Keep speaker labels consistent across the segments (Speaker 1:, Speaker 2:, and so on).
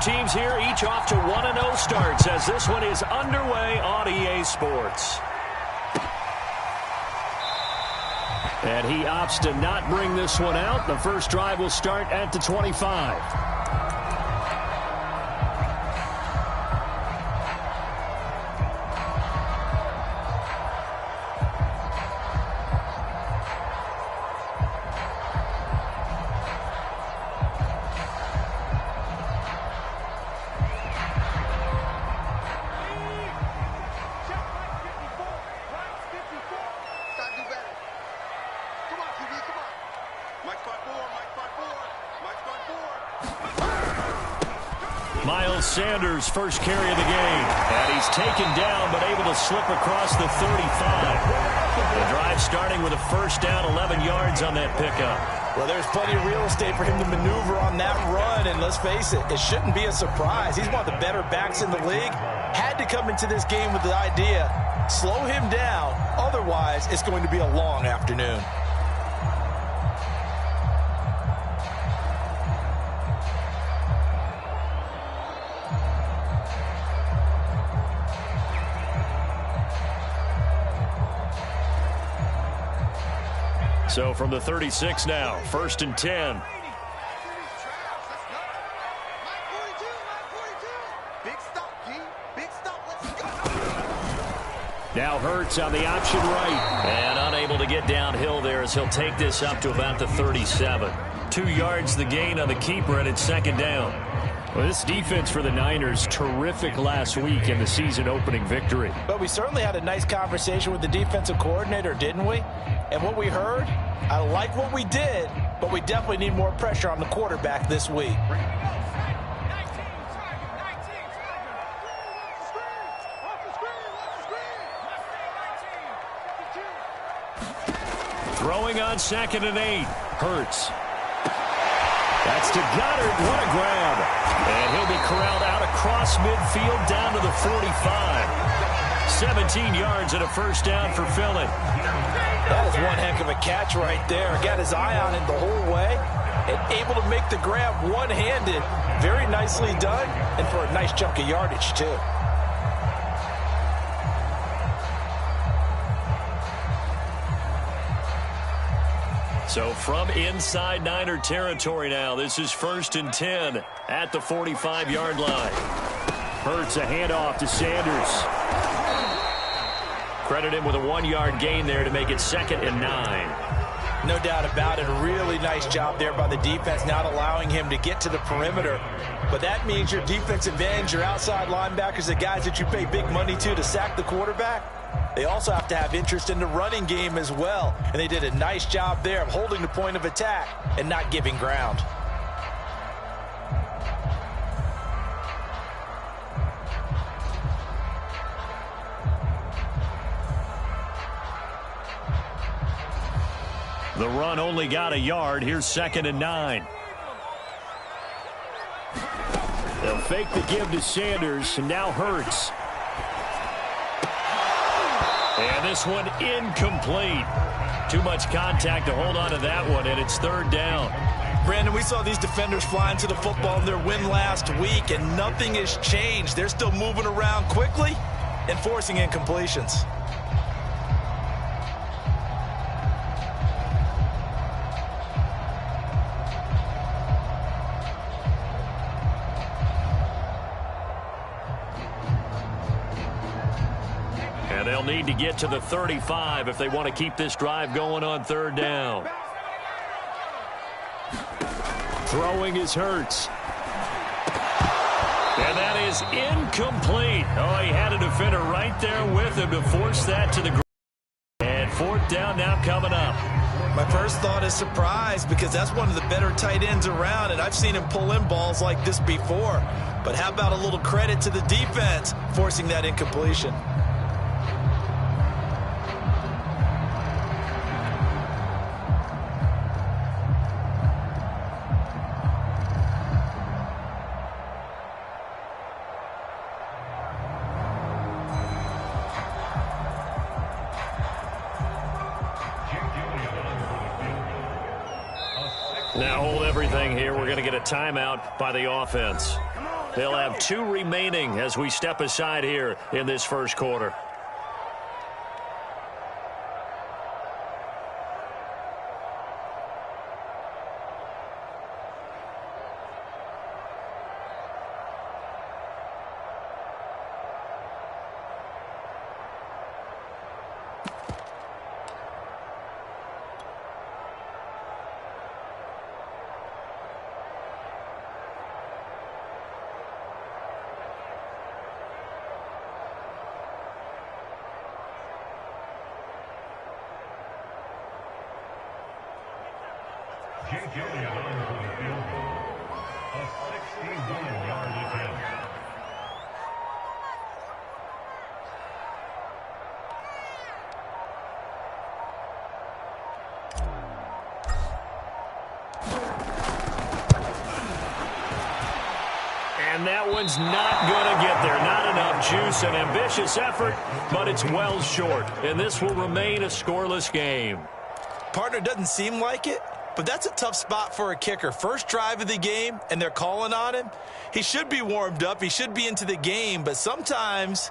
Speaker 1: teams here, each off to 1-0 starts as this one is underway on EA Sports. And he opts to not bring this one out. The first drive will start at the 25. Sanders' first carry of the game. And he's taken down, but able to slip across the 35. The drive starting with a first down, 11 yards on that pickup.
Speaker 2: Well, there's plenty of real estate for him to maneuver on that run, and let's face it, it shouldn't be a surprise. He's one of the better backs in the league. Had to come into this game with the idea, slow him down, otherwise it's going to be a long afternoon.
Speaker 1: So from the 36 now, 1st and 10. Now Hurts on the option right. And unable to get downhill there as he'll take this up to about the 37. 2 yards the gain on the keeper, and it's 2nd down. Well, this defense for the Niners, terrific last week in the season-opening victory.
Speaker 2: But we certainly had a nice conversation with the defensive coordinator, didn't we? And what we heard, I like what we did, but we definitely need more pressure on the quarterback this week.
Speaker 1: Throwing on 2nd and 8. Hurts. That's to Goddard. What a grab. And he'll be corralled out across midfield down to the 45. 17 yards and a first down for Philly.
Speaker 2: That is one heck of a catch right there. Got his eye on it the whole way and able to make the grab one-handed. Very nicely done, and for a nice chunk of yardage, too.
Speaker 1: So from inside Niner territory now, this is 1st and 10 at the 45-yard line. Hurts a handoff to Sanders. Credit him with a 1-yard gain there to make it 2nd and 9.
Speaker 2: No doubt about it. A really nice job there by the defense, not allowing him to get to the perimeter. But that means your defensive ends, your outside linebackers, the guys that you pay big money to sack the quarterback, they also have to have interest in the running game as well. And they did a nice job there of holding the point of attack and not giving ground.
Speaker 1: The run only got a yard. Here's 2nd and 9. They'll fake the give to Sanders, and now Hurts. And this one incomplete. Too much contact to hold on to that one, and it's 3rd down.
Speaker 2: Brandon, we saw these defenders flying to the football in their win last week, and nothing has changed. They're still moving around quickly and forcing incompletions.
Speaker 1: And they'll need to get to the 35 if they want to keep this drive going on 3rd down. Throwing is Hurts. And that is incomplete. Oh, he had a defender right there with him to force that to the ground. And 4th down now coming up.
Speaker 2: My first thought is surprise, because that's one of the better tight ends around, and I've seen him pull in balls like this before. But how about a little credit to the defense forcing that incompletion?
Speaker 1: Now hold everything here. We're going to get a timeout by the offense. They'll have 2 remaining as we step aside here in this first quarter. And that one's not going to get there. Not enough juice. An ambitious effort, but it's well short. And this will remain a scoreless game.
Speaker 2: Partner, doesn't seem like it, but that's a tough spot for a kicker. First drive of the game, and they're calling on him. He should be warmed up. He should be into the game, but sometimes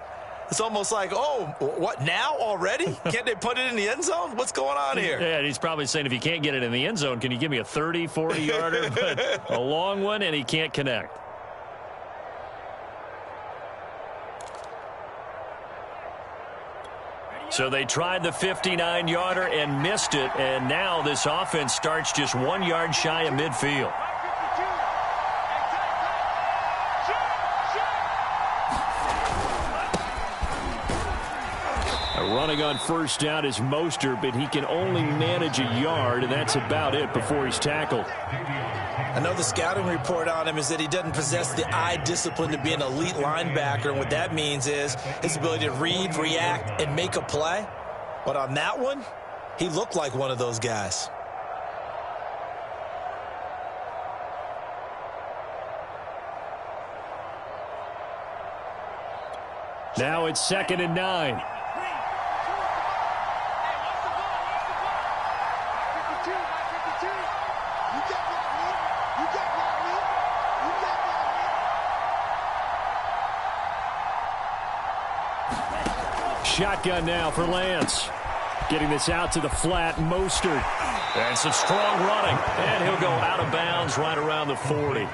Speaker 2: it's almost like, oh, what, now already? Can't they put it in the end zone? What's going on here?
Speaker 1: Yeah, and he's probably saying, if you can't get it in the end zone, can you give me a 30, 40-yarder? But a long one, and he can't connect. So they tried the 59-yarder and missed it, and now this offense starts just 1 yard shy of midfield. Running on first down is Mostert, but he can only manage a yard, and that's about it before he's tackled.
Speaker 2: I know the scouting report on him is that he doesn't possess the eye discipline to be an elite linebacker, and what that means is his ability to read, react, and make a play. But on that one, he looked like one of those guys.
Speaker 1: Now it's 2nd and 9. Shotgun now for Lance. Getting this out to the flat, Mostert. And some strong running. And he'll go out of bounds right around the 40.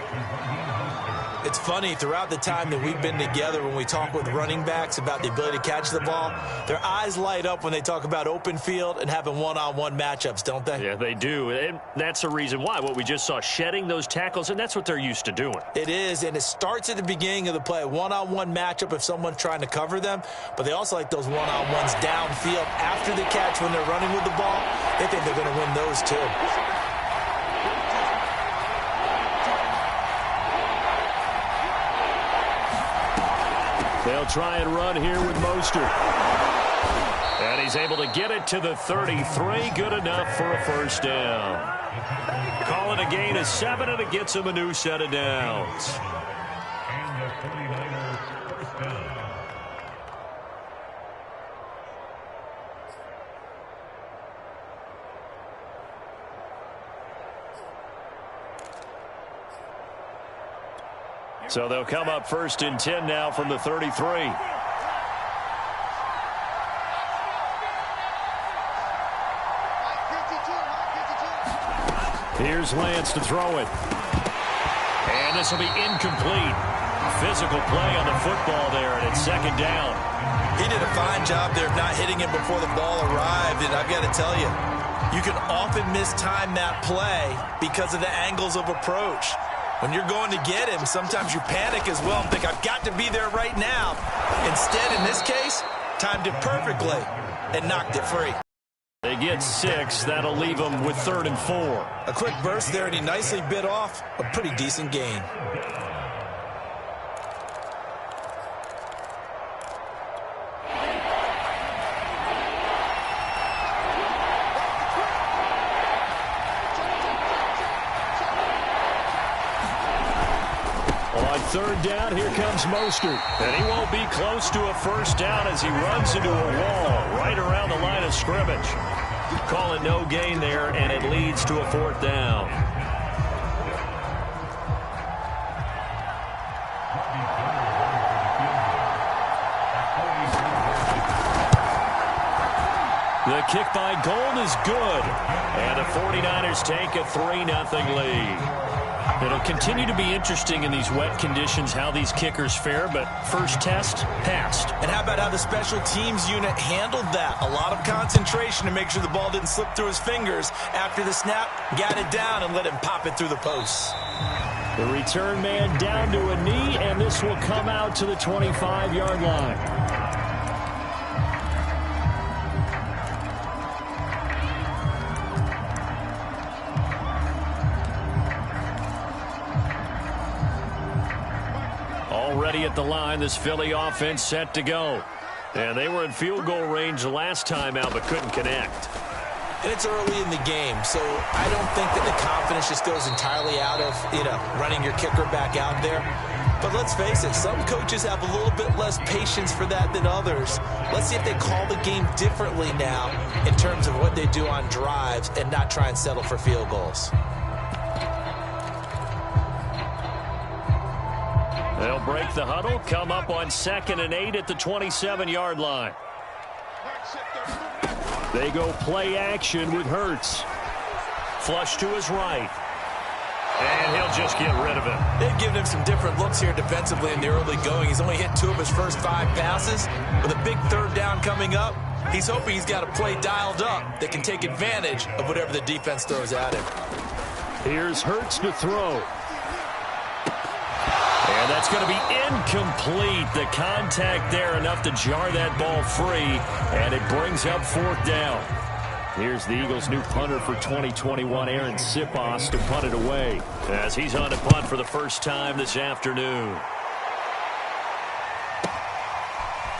Speaker 2: It's funny, throughout the time that we've been together, when we talk with running backs about the ability to catch the ball, their eyes light up when they talk about open field and having one-on-one matchups, don't they?
Speaker 1: Yeah, they do. And that's the reason why. What we just saw, shedding those tackles, and that's what they're used to doing.
Speaker 2: It is, and it starts at the beginning of the play. One-on-one matchup if someone's trying to cover them, but they also like those one-on-ones downfield after the catch when they're running with the ball. They think they're going to win those too.
Speaker 1: They'll try and run here with Mostert. And he's able to get it to the 33. Good enough for a first down. Calling a gain of 7, and it gets him a new set of downs.
Speaker 3: And the 49ers first down.
Speaker 1: So they'll come up 1st and 10 now from the 33. Here's Lance to throw it. And this will be incomplete. Physical play on the football there, and it's 2nd down.
Speaker 2: He did a fine job there of not hitting him before the ball arrived, and I've got to tell you, you can often mistime that play because of the angles of approach. When you're going to get him, sometimes you panic as well and think, I've got to be there right now. Instead, in this case, timed it perfectly and knocked it free.
Speaker 1: They get 6. That'll leave them with 3rd and 4.
Speaker 2: A quick burst there, and he nicely bit off a pretty decent gain.
Speaker 1: On 3rd down, here comes Mostert. And he won't be close to a first down as he runs into a wall right around the line of scrimmage. Call it no gain there, and it leads to a 4th down. The kick by Gold is good. And the 49ers take a 3-0 lead. It'll continue to be interesting in these wet conditions how these kickers fare, but first test, passed.
Speaker 2: And how about how the special teams unit handled that? A lot of concentration to make sure the ball didn't slip through his fingers. After the snap, got it down and let him pop it through the posts.
Speaker 1: The return man down to a knee, and this will come out to the 25-yard line. Already at the line, this Philly offense set to go. And they were in field goal range last time out, but couldn't connect.
Speaker 2: And it's early in the game, so I don't think that the confidence just goes entirely out of, running your kicker back out there. But let's face it, some coaches have a little bit less patience for that than others. Let's see if they call the game differently now in terms of what they do on drives and not try and settle for field goals.
Speaker 1: They'll break the huddle, come up on 2nd and 8 at the 27-yard line. They go play action with Hurts. Flush to his right. And he'll just get rid of him.
Speaker 2: They've given him some different looks here defensively in the early going. He's only hit 2 of his first 5 passes. With a big 3rd down coming up, he's hoping he's got a play dialed up that can take advantage of whatever the defense throws at him.
Speaker 1: Here's Hurts to throw. And that's going to be incomplete. The contact there enough to jar that ball free, and it brings up 4th down. Here's the Eagles' new punter for 2021, Aaron Sipos, to punt it away as he's on to punt for the first time this afternoon.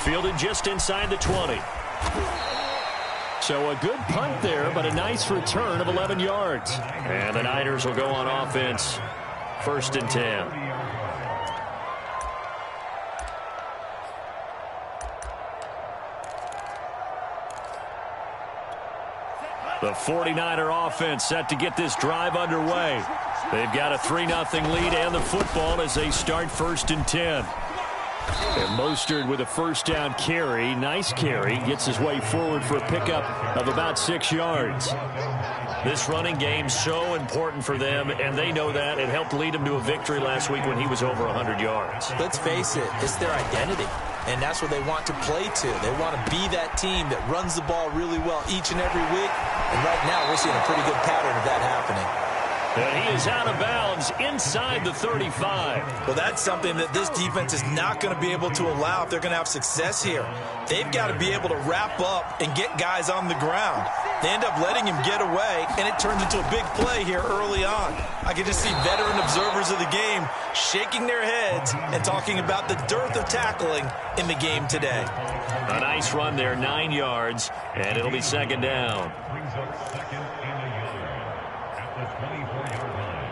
Speaker 1: Fielded just inside the 20. So a good punt there, but a nice return of 11 yards. And the Niners will go on offense. 1st and 10. The 49er offense set to get this drive underway. They've got a 3-0 lead and the football as they start 1st and 10. And Mostert with a 1st down carry. Nice carry. Gets his way forward for a pickup of about 6 yards. This running game so important for them, and they know that. It helped lead them to a victory last week when he was over 100 yards.
Speaker 2: Let's face it, it's their identity. And that's what they want to play to. They want to be that team that runs the ball really well each and every week. And right now, we're seeing a pretty good pattern of that happening.
Speaker 1: And he is out of bounds inside the 35.
Speaker 2: Well, that's something that this defense is not going to be able to allow if they're going to have success here. They've got to be able to wrap up and get guys on the ground. They end up letting him get away, and it turns into a big play here early on. I can just see veteran observers of the game shaking their heads and talking about the dearth of tackling in the game today.
Speaker 1: A nice run there, 9 yards, and it'll be 2nd down.
Speaker 3: Brings up 2nd and a yard at the 24-yard line.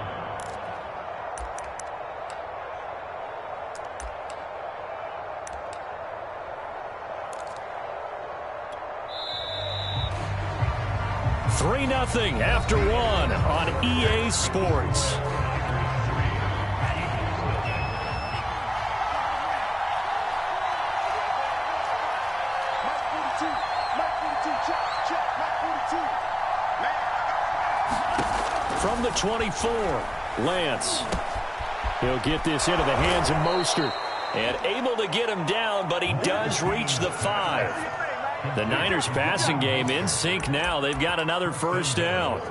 Speaker 1: $3-0 after 1 on EA Sports. From the 24, Lance. He'll get this into the hands of Mostert. And able to get him down, but he does reach the 5. The Niners passing game in sync now. They've got another 1st down.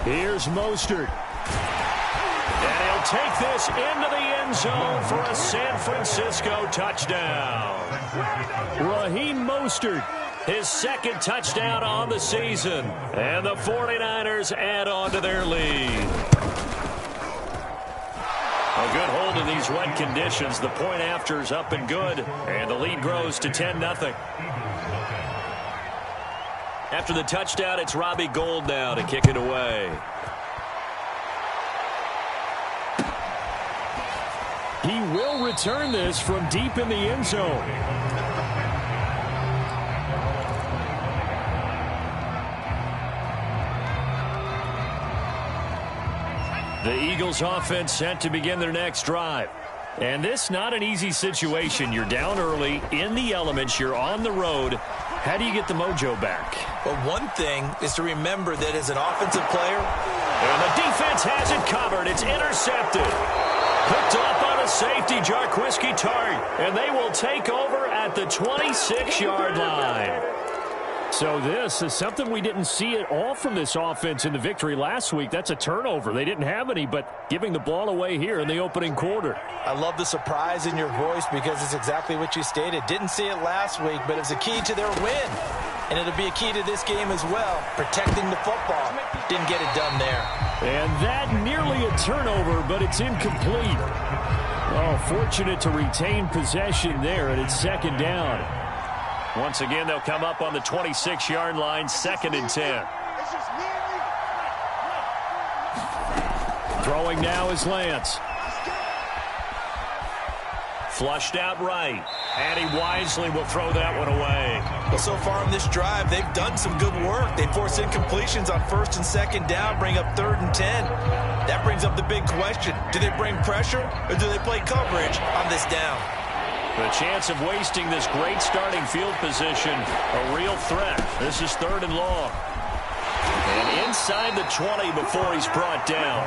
Speaker 1: Here's Mostert. And he'll take this into the end zone for a San Francisco touchdown. Raheem Mostert, his 2nd touchdown on the season. And the 49ers add on to their lead. A good hold in these wet conditions. The point after is up and good. And the lead grows to 10-0. After the touchdown, it's Robbie Gould now to kick it away. He will return this from deep in the end zone. The Eagles offense set to begin their next drive. And this not an easy situation. You're down early, in the elements, you're on the road. How do you get the mojo back?
Speaker 2: Well, one thing is to remember that as an offensive player,
Speaker 1: and the defense has it covered. It's intercepted. Picked up on a safety, Jarquiski Tart. And they will take over at the 26-yard line. So this is something we didn't see at all from this offense in the victory last week. That's a turnover. They didn't have any, but giving the ball away here in the opening quarter.
Speaker 2: I love the surprise in your voice because it's exactly what you stated. Didn't see it last week, but it's a key to their win. And it'll be a key to this game as well, protecting the football. Didn't get it done there.
Speaker 1: And that nearly a turnover, but it's incomplete. Oh, fortunate to retain possession there, and it's second down. Once again, they'll come up on the 26-yard line, 2nd and 10. Throwing now is Lance. Flushed out right. And he wisely will throw that one away.
Speaker 2: Well, so far in this drive, they've done some good work. They force incompletions on 1st and 2nd down, bring up 3rd and 10. That brings up the big question. Do they bring pressure or do they play coverage on this down?
Speaker 1: The chance of wasting this great starting field position, a real threat. This is 3rd and long. And inside the 20 before he's brought down.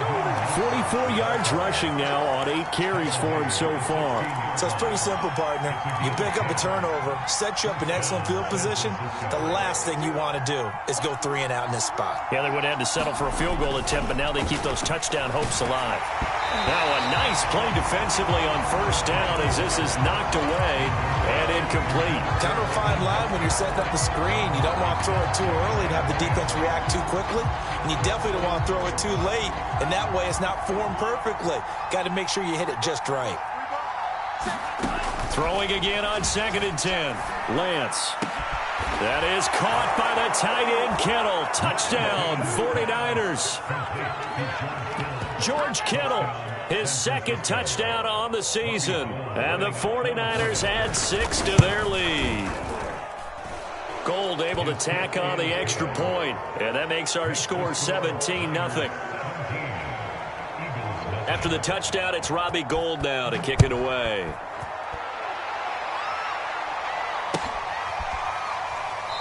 Speaker 1: 44 yards rushing now on 8 carries for him so far.
Speaker 2: So it's pretty simple, partner. You pick up a turnover, set you up in excellent field position. The last thing you want to do is go 3 and out in this spot.
Speaker 1: Yeah, they would have had to settle for a field goal attempt, but now they keep those touchdown hopes alive. Now a nice play defensively on 1st down as this is knocked away and incomplete.
Speaker 2: Kind of a fine line when you're setting up the screen. You don't want to throw it too early and have the defense react too quickly. And you definitely don't want to throw it too late. And that way it's not formed perfectly. Got to make sure you hit it just right.
Speaker 1: Throwing again on 2nd and 10. Lance. That is caught by the tight end, Kittle. Touchdown, 49ers. George Kittle, his 2nd touchdown on the season. And the 49ers add 6 to their lead. Gold able to tack on the extra point. And that makes our score 17-0. After the touchdown, it's Robbie Gould now to kick it away.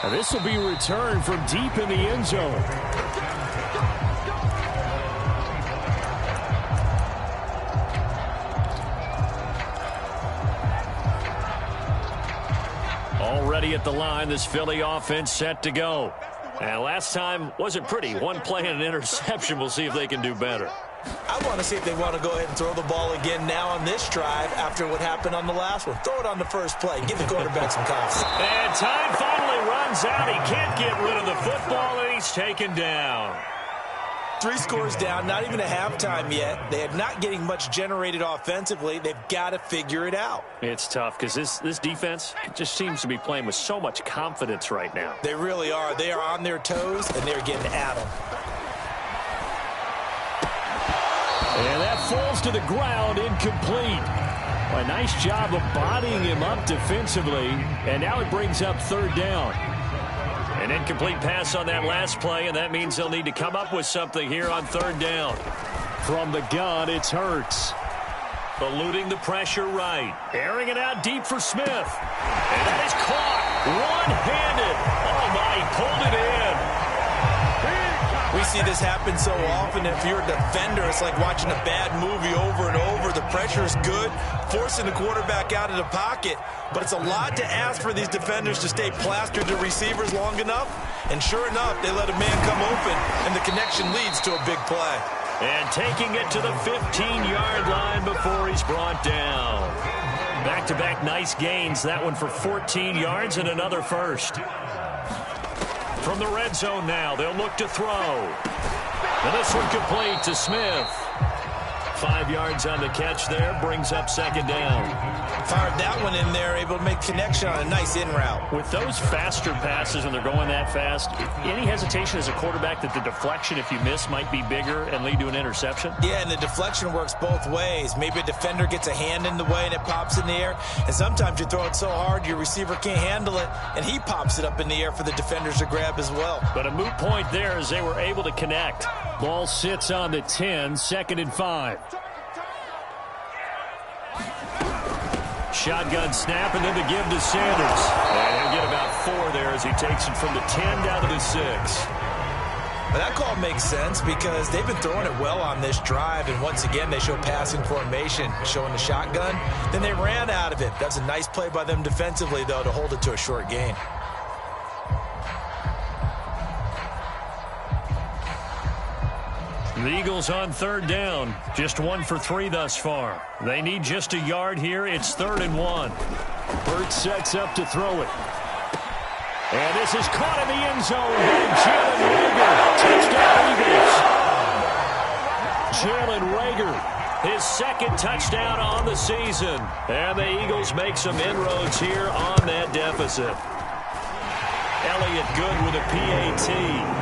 Speaker 1: And this will be returned from deep in the end zone. Already at the line, this Philly offense set to go. And last time wasn't pretty. One play and an interception. We'll see if they can do better.
Speaker 2: I want to see if they want to go ahead and throw the ball again now on this drive after what happened on the last one. Throw it on the first play. Give the quarterback some confidence.
Speaker 1: And time finally runs out. He can't get rid of the football, and he's taken down.
Speaker 2: 3 scores down, not even a halftime yet. They are not getting much generated offensively. They've got to figure it out.
Speaker 1: It's tough because this defense just seems to be playing with so much confidence right now.
Speaker 2: They really are. They are on their toes, and they're getting at them.
Speaker 1: And that falls to the ground, incomplete. A nice job of bodying him up defensively, and now it brings up 3rd down. An incomplete pass on that last play, and that means they'll need to come up with something here on 3rd down. From the gun, it's Hurts. Eluding the pressure right. Airing it out deep for Smith. And that is caught. One-handed. Oh, my, he pulled it in.
Speaker 2: We see this happen so often. If you're a defender, it's like watching a bad movie over and over. The pressure is good, forcing the quarterback out of the pocket. But it's a lot to ask for these defenders to stay plastered to receivers long enough. And sure enough, they let a man come open, and the connection leads to a big play.
Speaker 1: And taking it to the 15-yard line before he's brought down. Back-to-back nice gains. That one for 14 yards and another first. From the red zone now, they'll look to throw. And this one complete to Smith. 5 yards on the catch there, brings up 2nd down.
Speaker 2: Fired that one in there, able to make connection on a nice in route.
Speaker 1: With those faster passes when they're going that fast, any hesitation as a quarterback that the deflection, if you miss, might be bigger and lead to an interception?
Speaker 2: Yeah, and the deflection works both ways. Maybe a defender gets a hand in the way and it pops in the air. And sometimes you throw it so hard your receiver can't handle it, and he pops it up in the air for the defenders to grab as well.
Speaker 1: But a moot point there as they were able to connect. Ball sits on the 10, 2nd and 5. Shotgun snap, and then the give to Sanders. And he'll get about 4 there as he takes it from the 10 down to the 6.
Speaker 2: Well, that call makes sense because they've been throwing it well on this drive, and once again they show passing formation, showing the shotgun. Then they ran out of it. That's a nice play by them defensively, though, to hold it to a short gain.
Speaker 1: The Eagles on 3rd down. Just 1 for 3 thus far. They need just a yard here. It's 3rd and 1. Burt sets up to throw it. And this is caught in the end zone by Jalen Reagor. Touchdown, Eagles. Jalen Reagor, his 2nd touchdown on the season. And the Eagles make some inroads here on that deficit. Elliott good with a PAT.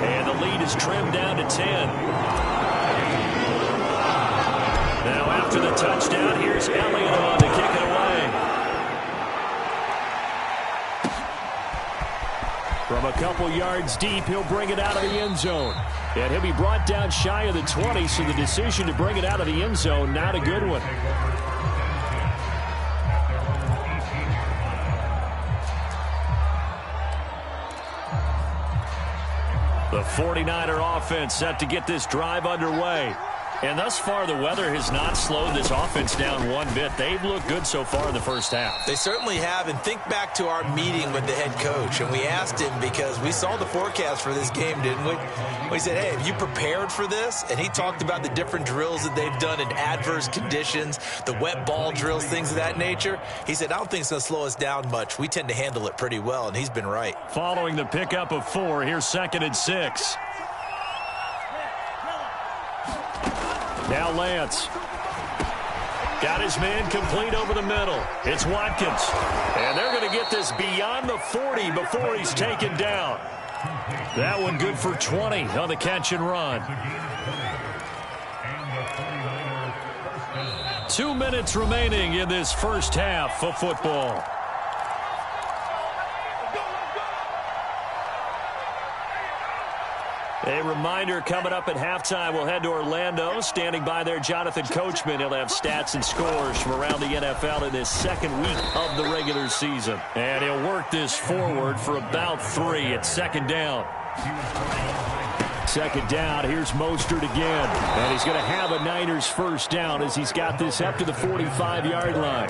Speaker 1: And the lead is trimmed down to 10. Now after the touchdown, here's Elliott on to kick it away. From a couple yards deep, he'll bring it out of the end zone. And he'll be brought down shy of the 20, so the decision to bring it out of the end zone, not a good one. The 49er offense set to get this drive underway. And thus far, the weather has not slowed this offense down one bit. They've looked good so far in the first half.
Speaker 2: They certainly have. And think back to our meeting with the head coach. And we asked him because we saw the forecast for this game, didn't we? We said, hey, have you prepared for this? And he talked about the different drills that they've done in adverse conditions, the wet ball drills, things of that nature. He said, I don't think it's going to slow us down much. We tend to handle it pretty well, and he's been right.
Speaker 1: Following the pickup of 4, here's 2nd and 6. Now Lance. Got his man complete over the middle. It's Watkins. And they're going to get this beyond the 40 before he's taken down. That one good for 20 on the catch and run. 2 minutes remaining in this first half of football. A reminder, coming up at halftime, we'll head to Orlando. Standing by there, Jonathan Coachman. He'll have stats and scores from around the NFL in his 2nd week of the regular season. And he'll work this forward for about 3 at 2nd down. 2nd down, here's Mostert again. And he's going to have a Niners first down as he's got this up to the 45-yard line.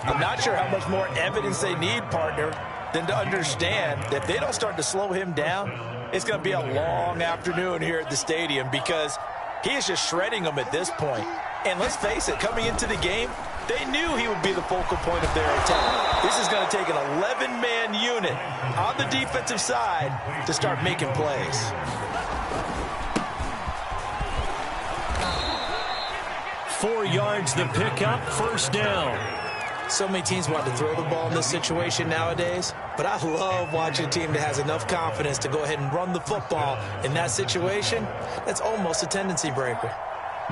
Speaker 2: I'm not sure how much more evidence they need, partner, than to understand that if they don't start to slow him down, it's going to be a long afternoon here at the stadium because he is just shredding them at this point. And let's face it, coming into the game, they knew he would be the focal point of their attack. This is going to take an 11-man unit on the defensive side to start making plays.
Speaker 1: 4 yards the pickup, first down.
Speaker 2: So many teams want to throw the ball in this situation nowadays, but I love watching a team that has enough confidence to go ahead and run the football in that situation. That's almost a tendency breaker.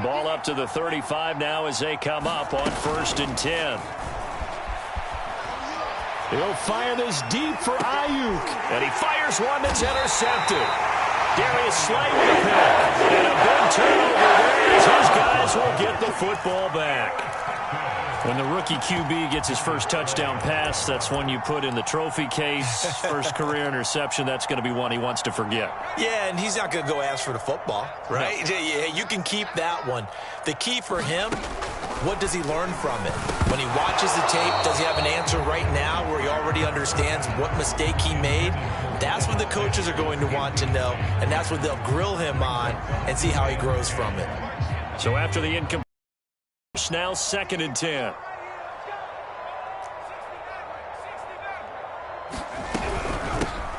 Speaker 1: Ball up to the 35 now as they come up on 1st and 10. He'll fire this deep for Ayuk, and he fires one that's intercepted. Darius Slay with a pick, and a big turnover there as his guys will get the football back. When the rookie QB gets his first touchdown pass, that's one you put in the trophy case. First career interception, that's going to be one he wants to forget.
Speaker 2: Yeah, and he's not going to go ask for the football, right? No. Yeah, you can keep that one. The key for him, what does he learn from it? When he watches the tape, does he have an answer right now where he already understands what mistake he made? That's what the coaches are going to want to know, and that's what they'll grill him on and see how he grows from it.
Speaker 1: So after the incomplete, now 2nd and 10.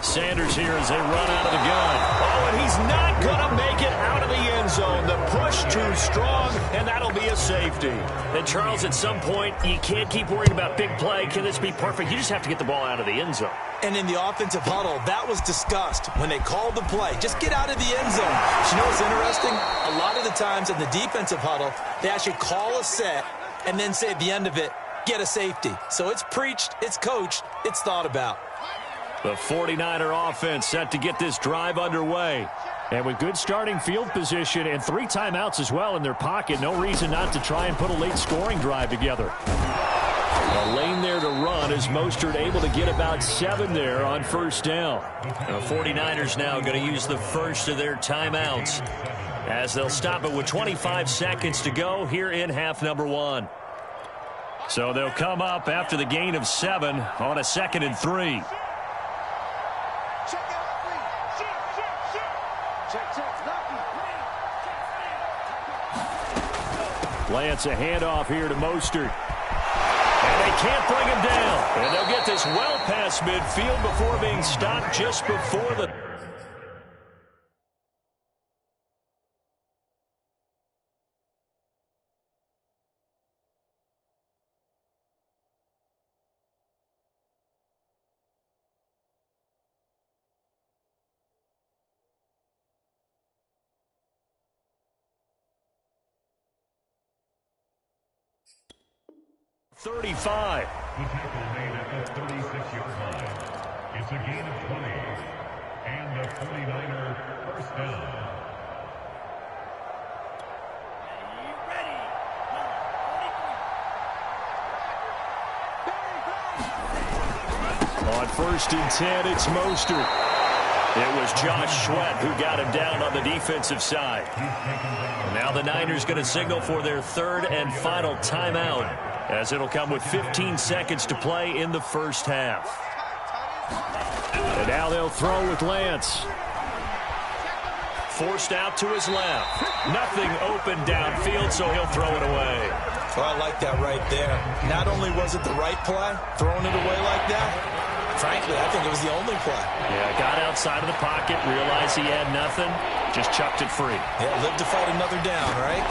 Speaker 1: Sanders here as they run out of the gun. Oh, and he's not going to make it out of the end zone. The push too strong, and that'll be a safety. And, Charles, at some point, you can't keep worrying about big play. Can this be perfect? You just have to get the ball out of the end zone.
Speaker 2: And in the offensive huddle, that was discussed when they called the play. Just get out of the end zone. But you know what's interesting? A lot of the times in the defensive huddle, they actually call a set and then say at the end of it, get a safety. So it's preached, it's coached, it's thought about.
Speaker 1: The 49er offense set to get this drive underway. And with good starting field position and 3 timeouts as well in their pocket, no reason not to try and put a late scoring drive together. A lane there to run as Mostert able to get about 7 there on first down. The 49ers now going to use the first of their timeouts as they'll stop it with 25 seconds to go here in half number 1. So they'll come up after the gain of 7 on a 2nd and 3. Lance a handoff here to Mostert. And they can't bring him down. And they'll get this well past midfield before being stopped just before the... ...35.
Speaker 3: The tackle made at the 36-yard line. It's a gain of 20. And the 49er first down.
Speaker 1: On 1st and 10, it's Mostert. It was Josh Sweat who got him down on the defensive side. Now the Niners going to signal for their 3rd and final timeout, as it'll come with 15 seconds to play in the first half. And now they'll throw with Lance. Forced out to his left. Nothing open downfield, so he'll throw it away.
Speaker 2: Well, I like that right there. Not only was it the right play, throwing it away like that, frankly, I think it was the only play.
Speaker 1: Yeah, got outside of the pocket, realized he had nothing, just chucked it free.
Speaker 2: Yeah, live to fight another down, right?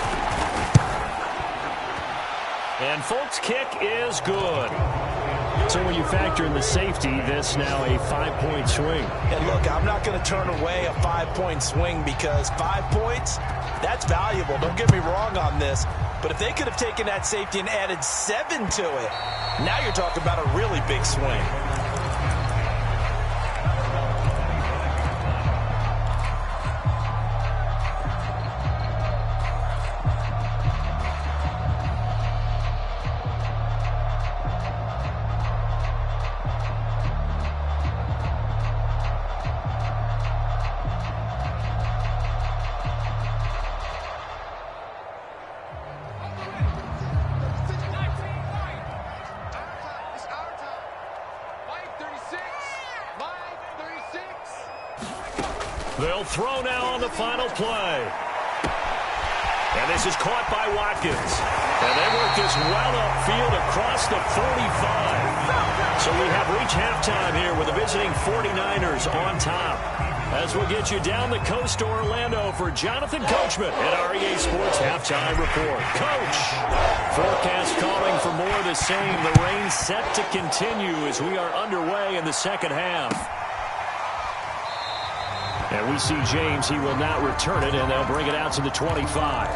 Speaker 1: And Folk's kick is good. So when you factor in the safety, this now a 5-point swing.
Speaker 2: And look, I'm not going to turn away a 5-point swing because 5 points, that's valuable. Don't get me wrong on this. But if they could have taken that safety and added 7 to it, now you're talking about a really big swing.
Speaker 1: They'll throw now on the final play. And this is caught by Watkins. And they work this well upfield across the 45. So we have reached halftime here with the visiting 49ers on top. As we'll get you down the coast to Orlando for Jonathan Coachman at REA Sports Halftime Report. Coach, forecast calling for more of the same. The rain set to continue as we are underway in the second half. And we see James, he will not return it, and they'll bring it out to the 25.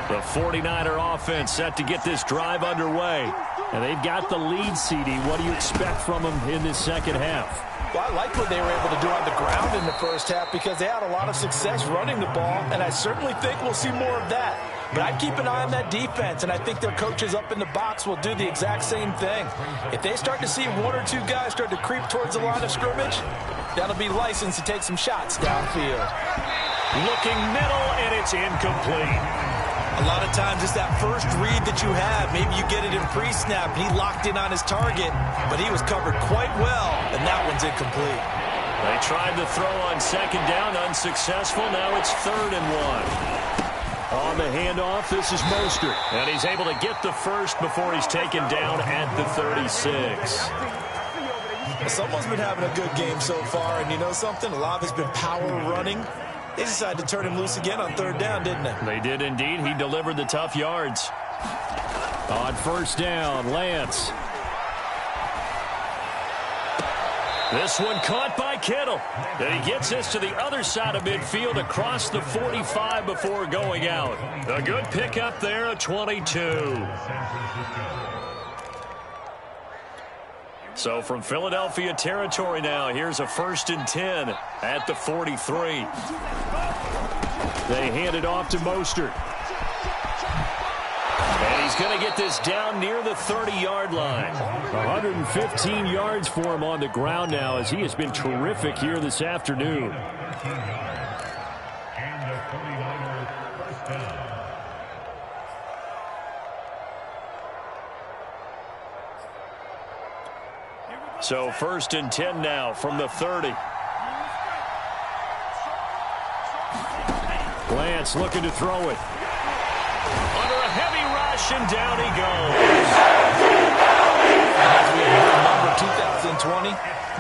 Speaker 1: The 49er offense set to get this drive underway. And they've got the lead, CD. What do you expect from them in this second half?
Speaker 2: Well, I like what they were able to do on the ground in the first half because they had a lot of success running the ball, and I certainly think we'll see more of that. But I'd keep an eye on that defense, and I think their coaches up in the box will do the exact same thing. If they start to see 1 or 2 guys start to creep towards the line of scrimmage, that'll be licensed to take some shots downfield.
Speaker 1: Looking middle, and it's incomplete.
Speaker 2: A lot of times it's that first read that you have. Maybe you get it in pre-snap. He locked in on his target, but he was covered quite well, and that one's incomplete.
Speaker 1: They tried to throw on second down, unsuccessful. Now it's 3rd and 1. On the handoff, this is Mostert. And he's able to get the first before he's taken down at the 36.
Speaker 2: Someone's been having a good game so far, and you know something? A lot of it's been power running. They decided to turn him loose again on 3rd down, didn't they?
Speaker 1: They did indeed. He delivered the tough yards. On first down, Lance. This one caught by Kittle. And he gets this to the other side of midfield across the 45 before going out. A good pickup there, a 22. So from Philadelphia territory now, here's a 1st and 10 at the 43. They hand it off to Mostert. And he's going to get this down near the 30-yard line. 115 yards for him on the ground now as he has been terrific here this afternoon.
Speaker 3: And the 49er first down.
Speaker 1: So 1st and 10 now from the 30. Lance looking to throw it. Under a heavy rush, and down he goes.
Speaker 2: As we remember 2020,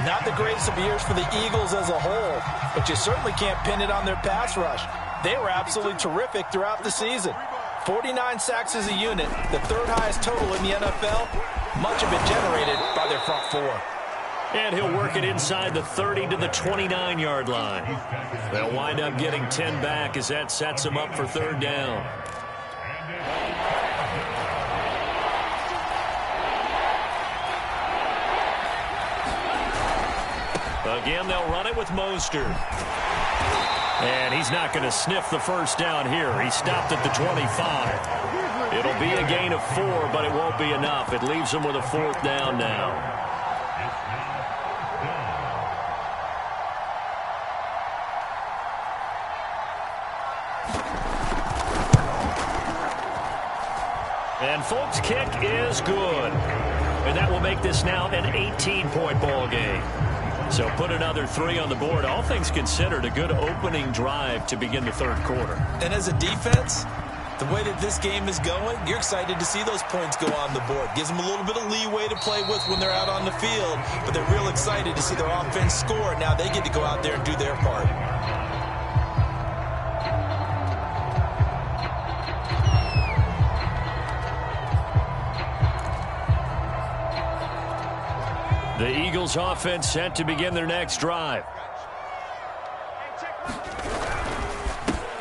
Speaker 2: not the greatest of years for the Eagles as a whole, but you certainly can't pin it on their pass rush. They were absolutely terrific throughout the season. 49 sacks as a unit, the 3rd highest total in the NFL, much of it generated by their front four.
Speaker 1: And he'll work it inside the 30 to the 29-yard line. They'll wind up getting 10 back as that sets them up for 3rd down. Again, they'll run it with Mostert. And he's not going to sniff the 1st down here. He stopped at the 25. It'll be a gain of 4, but it won't be enough. It leaves him with a 4th down now. And Folk's kick is good. And that will make this now an 18-point ball game. So put another 3 on the board. All things considered, a good opening drive to begin the 3rd quarter.
Speaker 2: And as a defense, the way that this game is going, you're excited to see those points go on the board. Gives them a little bit of leeway to play with when they're out on the field, but they're real excited to see their offense score. Now they get to go out there and do their part.
Speaker 1: The Eagles offense set to begin their next drive.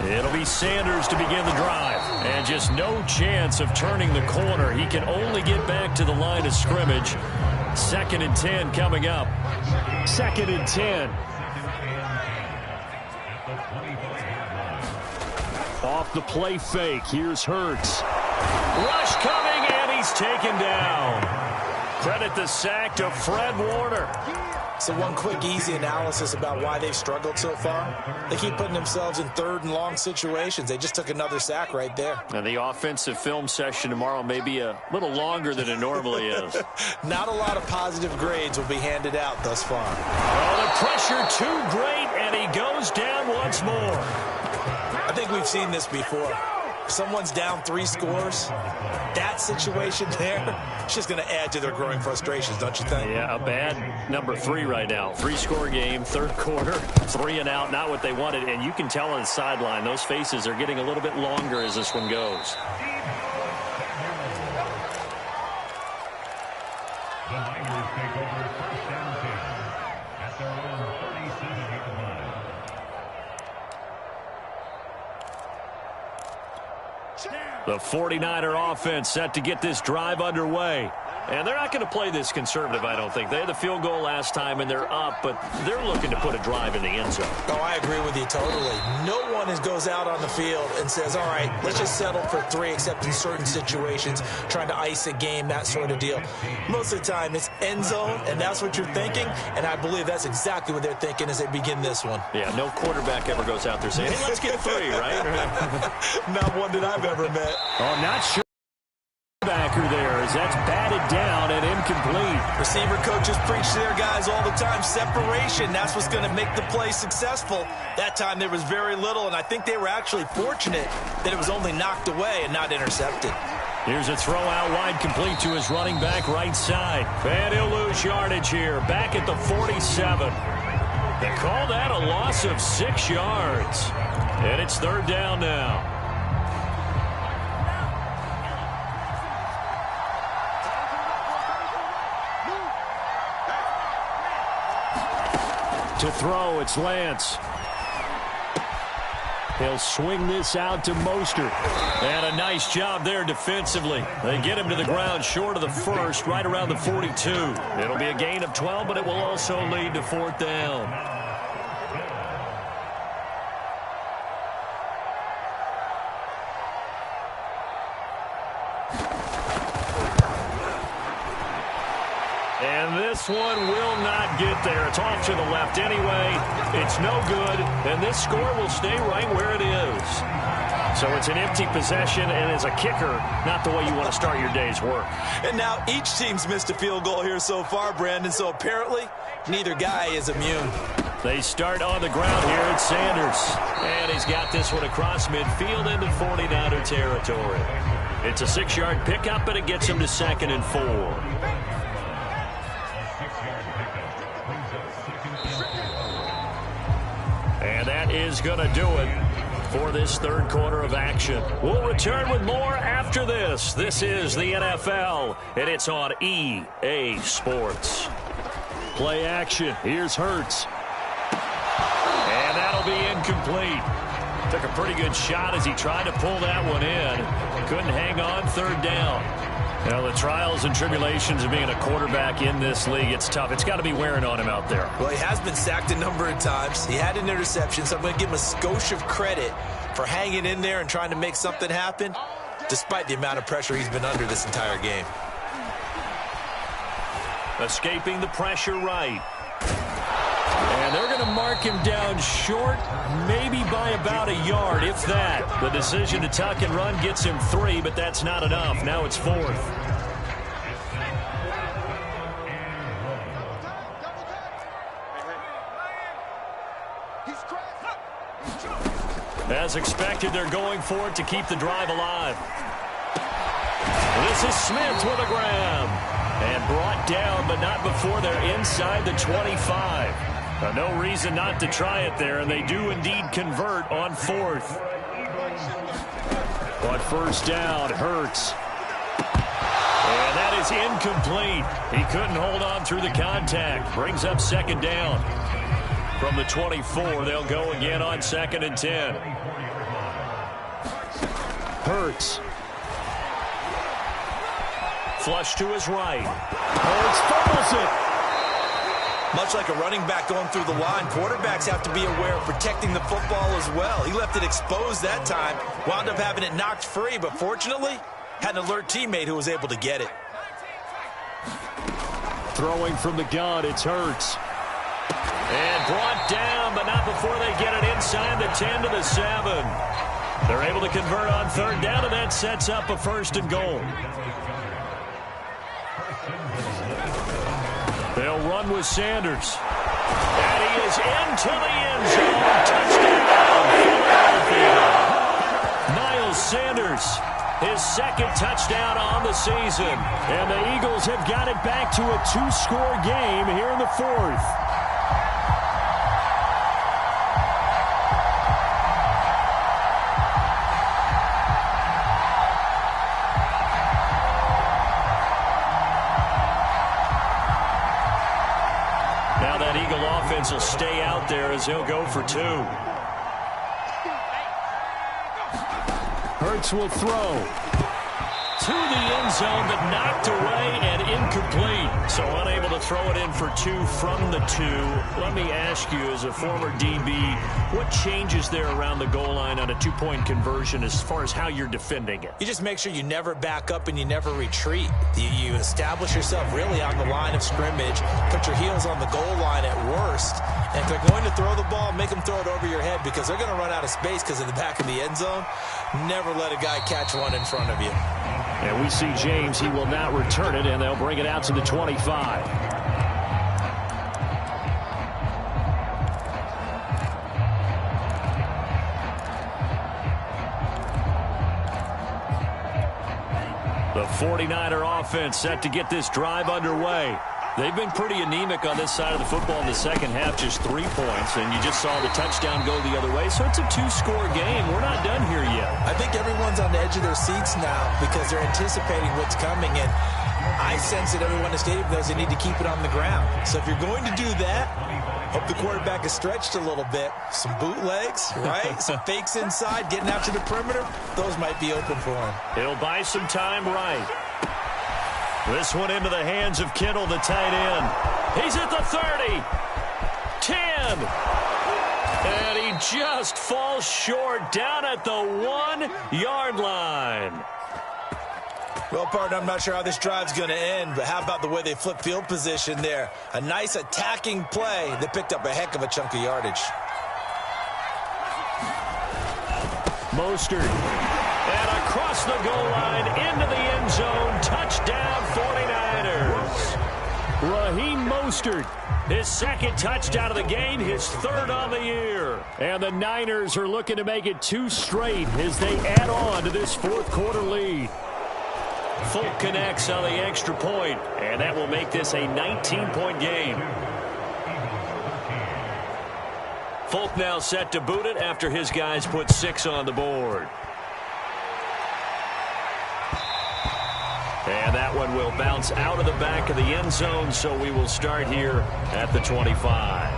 Speaker 1: It'll be Sanders to begin the drive. And just no chance of turning the corner. He can only get back to the line of scrimmage. 2nd and 10 coming up. 2nd and 10. Off the play fake. Here's Hurts. Rush coming, and he's taken down. Credit the sack to Fred Warner.
Speaker 2: So one quick, easy analysis about why they've struggled so far. They keep putting themselves in 3rd and long situations. They just took another sack right there.
Speaker 1: And the offensive film session tomorrow may be a little longer than it normally is.
Speaker 2: Not a lot of positive grades will be handed out thus far.
Speaker 1: Oh, the pressure too great, and he goes down once more.
Speaker 2: I think we've seen this before. If someone's down 3 scores, that situation there, it's just going to add to their growing frustrations, don't you think?
Speaker 1: Yeah, a bad number 3 right now. 3-score game, 3rd quarter, 3 and out, not what they wanted. And you can tell on the sideline, those faces are getting a little bit longer as this one goes.
Speaker 3: The Niners take over 1st and 10 at their own 37-yard line.
Speaker 1: The 49er offense set to get this drive underway. And they're not going to play this conservative, I don't think. They had the field goal last time, and they're up, but they're looking to put a drive in the end zone.
Speaker 2: Oh, I agree with you totally. No one goes out on the field and says, all right, let's just settle for 3, except in certain situations, trying to ice a game, that sort of deal. Most of the time, it's end zone, and that's what you're thinking, and I believe that's exactly what they're thinking as they begin this one.
Speaker 1: Yeah, no quarterback ever goes out there saying, hey, let's get 3, right?
Speaker 2: Not one that I've ever met.
Speaker 1: Oh, not sure. Backer there as that's batted down and incomplete.
Speaker 2: Receiver coaches preach to their guys all the time. Separation, that's what's going to make the play successful. That time there was very little, and I think they were actually fortunate that it was only knocked away and not intercepted.
Speaker 1: Here's a throw out wide, complete to his running back right side. And he'll lose yardage here, back at the 47. They call that a loss of 6 yards. And it's 3rd down now. To throw, it's Lance. He'll swing this out to Mostert. And a nice job there defensively. They get him to the ground short of the first, right around the 42. It'll be a gain of 12, but it will also lead to 4th down. And this one will not get there. It's off to the left anyway. It's no good, and this score will stay right where it is. So it's an empty possession, and as a kicker, not the way you want to start your day's work.
Speaker 2: And now each team's missed a field goal here so far, Brandon, so apparently neither guy is immune.
Speaker 1: They start on the ground here at Sanders. And he's got this one across midfield into 49er territory. It's a 6-yard pickup, but it gets him to 2nd and 4. And that is going to do it for this 3rd quarter of action. We'll return with more after this. This is the NFL, and it's on EA Sports. Play action. Here's Hurts. And that'll be incomplete. Took a pretty good shot as he tried to pull that one in. Couldn't hang on, 3rd down. Now, the trials and tribulations of being a quarterback in this league, it's tough. It's got to be wearing on him out there.
Speaker 2: Well, he has been sacked a number of times. He had an interception, so I'm going to give him a skosh of credit for hanging in there and trying to make something happen, despite the amount of pressure he's been under this entire game.
Speaker 1: Escaping the pressure right. And they're going to mark him down short, maybe by about a yard, if that. The decision to tuck and run gets him 3, but that's not enough. Now it's 4th. As expected, they're going for it to keep the drive alive. This is Smith with a grab. And brought down, but not before they're inside the 25. No reason not to try it there, and they do indeed convert on 4th. But 1st down, Hurts. And that is incomplete. He couldn't hold on through the contact. Brings up 2nd down. From the 24, they'll go again on 2nd and 10. Hurts. Flush to his right. Hurts fumbles it.
Speaker 2: Much like a running back going through the line, quarterbacks have to be aware of protecting the football as well. He left it exposed that time, wound up having it knocked free, but fortunately, had an alert teammate who was able to get it.
Speaker 1: Throwing from the gun, it's Hurts. And brought down, but not before they get it inside the 10 to the 7. They're able to convert on 3rd down, and that sets up a 1st and goal. They'll run with Sanders. And he is into the end zone. Touchdown, Philadelphia. Miles Sanders, his 2nd touchdown on the season. And the Eagles have got it back to a 2-score game here in the 4th. Will stay out there as he'll go for 2. Hurts will throw to the end zone, but knocked away and incomplete. So unable to throw it in for 2 from the 2. Let me ask you, as a former DB, what changes there around the goal line on a 2-point conversion as far as how you're defending it?
Speaker 2: You just make sure you never back up and you never retreat. You establish yourself really on the line of scrimmage, put your heels on the goal line at worst, and if they're going to throw the ball, make them throw it over your head because they're going to run out of space because in the back of the end zone, never let a guy catch one in front of you.
Speaker 1: And we see James, he will not return it, and they'll bring it out to the 25. The 49er offense set to get this drive underway. They've been pretty anemic on this side of the football in the second half, just 3 points, and you just saw the touchdown go the other way. So it's a 2-score game. We're not done here yet.
Speaker 2: I think everyone's on the edge of their seats now because they're anticipating what's coming, and I sense that everyone in the stadium knows they need to keep it on the ground. So if you're going to do that, hope the quarterback is stretched a little bit. Some bootlegs, right? Some fakes inside, getting out to the perimeter. Those might be open for him.
Speaker 1: It'll buy some time right. This one into the hands of Kittle, the tight end. He's at the 30. 10. And he just falls short down at the 1-yard line.
Speaker 2: Well, partner, I'm not sure how this drive's going to end, but how about the way they flip field position there? A nice attacking play that picked up a heck of a chunk of yardage.
Speaker 1: Mostert. And across the goal line into the end zone. Touchdown 49ers. Raheem Mostert. His second touchdown of the game, his third on the year. And the Niners are looking to make it 2 straight as they add on to this fourth-quarter lead. Folk connects on the extra point, and that will make this a 19-point game. Folk now set to boot it after his guys put 6 on the board. And that one will bounce out of the back of the end zone, so we will start here at the 25.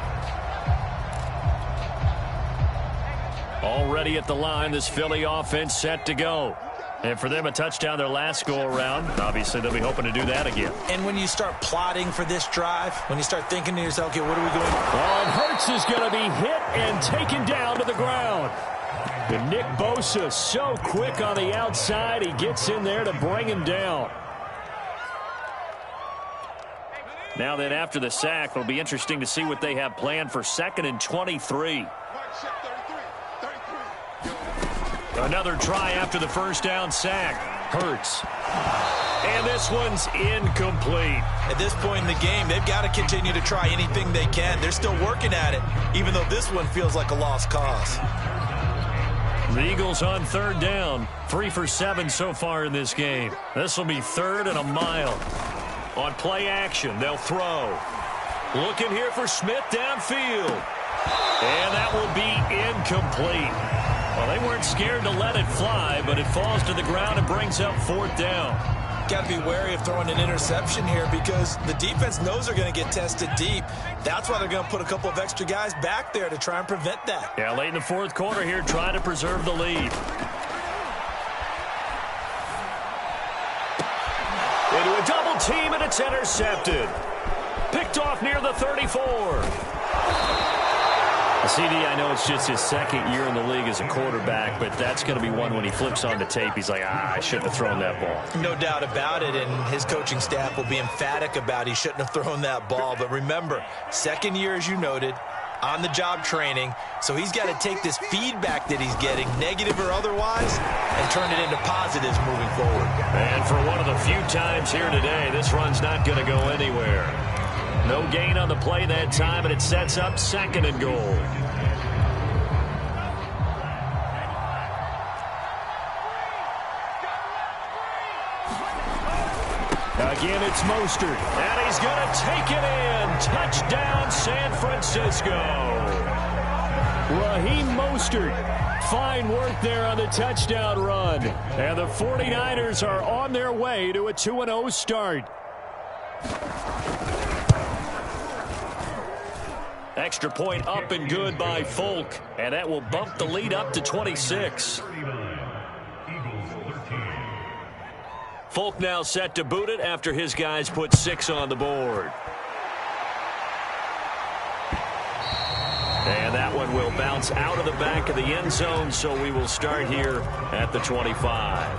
Speaker 1: Already at the line, this Philly offense set to go. And for them, a touchdown their last go-around. Obviously, they'll be hoping to do that again.
Speaker 2: And when you start plotting for this drive, when you start thinking to yourself, okay, what are we going to do?
Speaker 1: Oh, and Hurts is going to be hit and taken down to the ground. And Nick Bosa so quick on the outside, he gets in there to bring him down. Now then, after the sack, it'll be interesting to see what they have planned for 2nd and 23. Another try after the first down sack. Hurts. And this one's incomplete.
Speaker 2: At this point in the game, they've got to continue to try anything they can. They're still working at it, even though this one feels like a lost cause.
Speaker 1: The Eagles on 3rd down. 3 for 7 so far in this game. This will be 3rd and a mile. On play action, they'll throw. Looking here for Smith downfield. And that will be incomplete. Well, they weren't scared to let it fly, but it falls to the ground and brings up 4th down.
Speaker 2: Got to be wary of throwing an interception here because the defense knows they're going to get tested deep. That's why they're going to put a couple of extra guys back there to try and prevent that.
Speaker 1: Yeah, late in the 4th quarter here, trying to preserve the lead. Into a double team, and it's intercepted. Picked off near the 34. CD, I know it's just his 2nd year in the league as a quarterback, but that's going to be one when he flips on the tape. He's like, I shouldn't have thrown that ball.
Speaker 2: No doubt about it, and his coaching staff will be emphatic about he shouldn't have thrown that ball. But remember, 2nd year, as you noted, on-the-job training, so he's got to take this feedback that he's getting, negative or otherwise, and turn it into positives moving forward.
Speaker 1: And for one of the few times here today, this run's not going to go anywhere. No gain on the play that time, and it sets up 2nd and goal. Again, it's Mostert, and he's going to take it in. Touchdown, San Francisco. Raheem Mostert, fine work there on the touchdown run. And the 49ers are on their way to a 2-0 start. Extra point up and good by Folk, and that will bump the lead up to 26. Folk now set to boot it after his guys put 6 on the board. And that one will bounce out of the back of the end zone, so we will start here at the 25.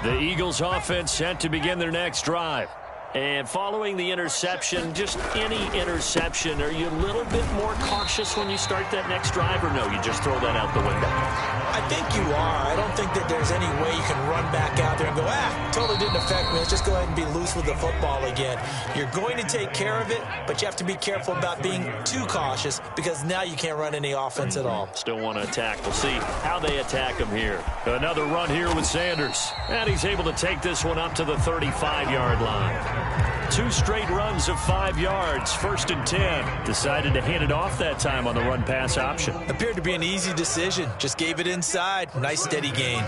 Speaker 1: The Eagles offense set to begin their next drive. And following the interception, just any interception, are you a little bit more cautious when you start that next drive, or no, you just throw that out the window?
Speaker 2: I think you are. I don't think that there's any way you can run back out there and go, totally didn't affect me. Let's just go ahead and be loose with the football again. You're going to take care of it, but you have to be careful about being too cautious because now you can't run any offense at all.
Speaker 1: Still want to attack. We'll see how they attack him here. Another run here with Sanders. And he's able to take this one up to the 35-yard line. 2 straight runs of 5 yards. 1st and 10. Decided to hand it off that time on the run-pass option.
Speaker 2: Appeared to be an easy decision. Just gave it inside. Nice steady gain.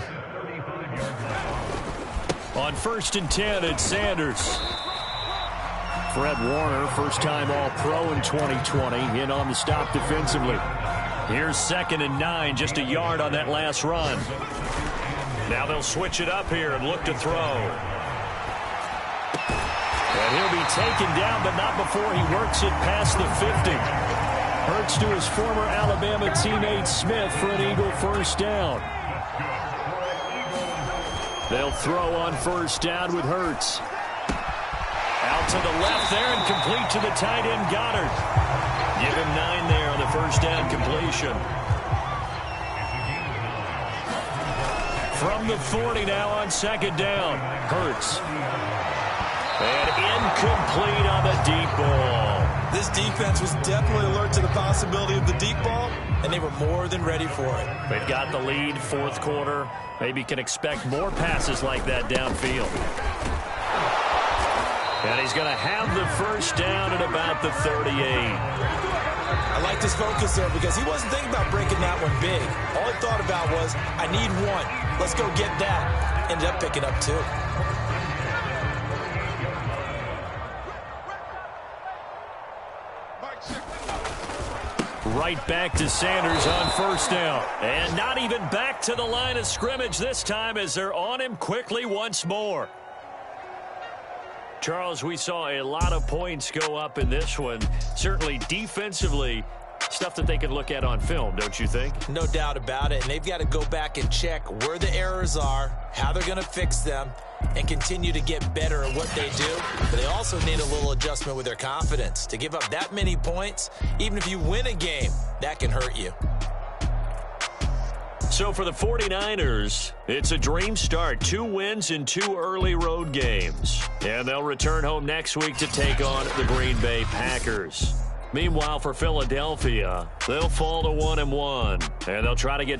Speaker 1: On 1st and 10, it's Sanders. Fred Warner, first-time All-Pro in 2020, in on the stop defensively. Here's 2nd and 9, just a yard on that last run. Now they'll switch it up here and look to throw. And he'll be taken down, but not before he works it past the 50. Hurts to his former Alabama teammate Smith for an Eagle first down. They'll throw on first down with Hurts. Out to the left there and complete to the tight end Goddard. Give him 9 there on the first down completion. From the 40 now on 2nd down. Hurts. And incomplete on the deep ball.
Speaker 2: This defense was definitely alert to the possibility of the deep ball, and they were more than ready for it.
Speaker 1: They've got the lead, 4th quarter. Maybe can expect more passes like that downfield. And he's going to have the first down at about the 38.
Speaker 2: I like this focus there because he wasn't thinking about breaking that one big. All he thought about was, I need 1. Let's go get that. Ended up picking up 2.
Speaker 1: Right back to Sanders on first down. And not even back to the line of scrimmage this time as they're on him quickly once more. Charles, we saw a lot of points go up in this one. Certainly defensively, stuff that they can look at on film, don't you think?
Speaker 2: No doubt about it. And they've got to go back and check where the errors are, how they're going to fix them, and continue to get better at what they do. But they also need a little adjustment with their confidence. To give up that many points, even if you win a game, that can hurt you.
Speaker 1: So for the 49ers, it's a dream start. 2 wins in 2 early road games. And they'll return home next week to take on the Green Bay Packers. Meanwhile, for Philadelphia, they'll fall to 1-1. And they'll try to get